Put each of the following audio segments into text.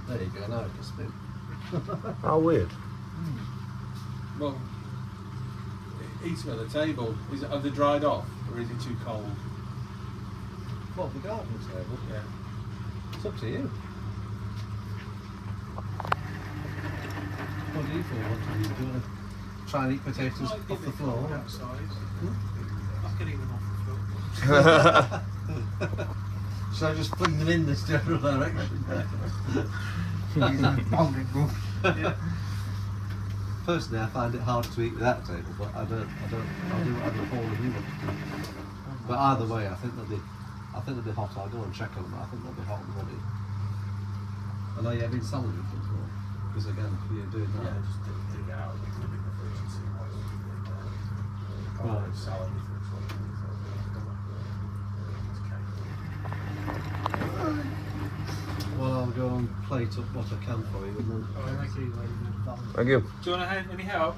There you go, now it can spin. How weird. Well, eating at the table, are they dried off or is it too cold? What, the garden table? Yeah. It's up to you. What do you feel? What do you do? Try and eat potatoes off the floor? I can eat them off the floor. So I just fling them in this general direction? Yeah. Personally, I find it hard to eat without a table, but I'll do whatever Paul and you want to do. But either way, I think they'll be hot. I'll go and check on them, but I think they'll be hot and ready. I know you have been salad with them before, because again, you're doing that. Yeah, just dig it out, you can in the fridge and see what it's like. Right. Salad with it, Well, I'll go and plate up what I can for you, and then. Thank you. Do you want any help?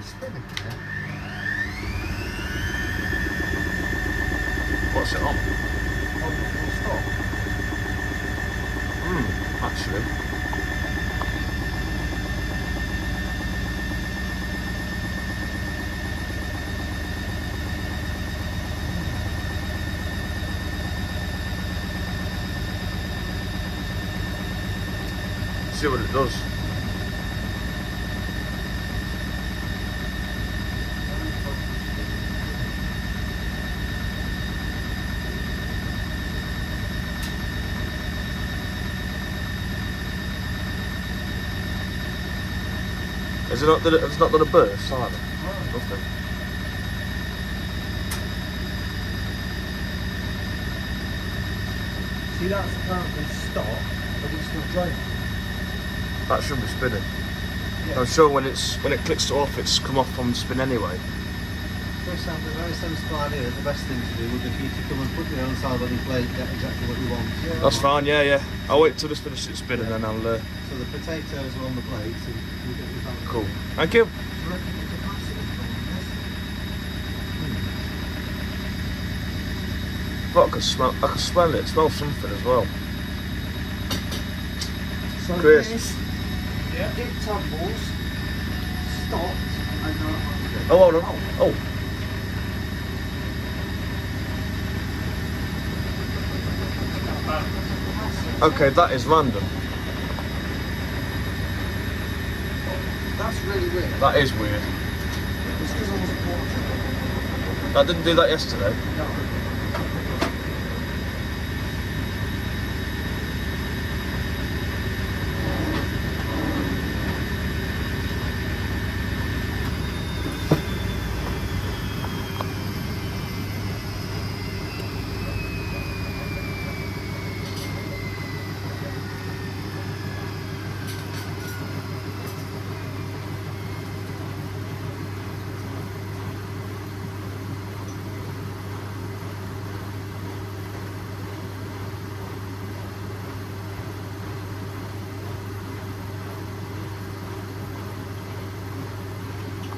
Spinning. What's it on? On the full stop. Actually. See what it does. It's not done a burst either. Nothing. See, that's apparently stop, but it's still driving. That shouldn't be spinning. Yeah. I'm sure when it clicks to off, it's come off on spin anyway. It sounds a very sensible idea. The best thing to do would be for you to come and put your own salad on your plate, get exactly what you want. Yeah. That's fine, yeah. I'll wait till this finishes it spinning and then I'll... So the potatoes are on the plate, and you get your salad. Cool. Thank you. But I can smell it. It smells something as well. So Chris. this Yeah. It tumbles, stopped, and Oh, hold on. Oh. Okay, that is random. that's really weird. That is weird. It's because I wasn't watching. That didn't do that yesterday. No.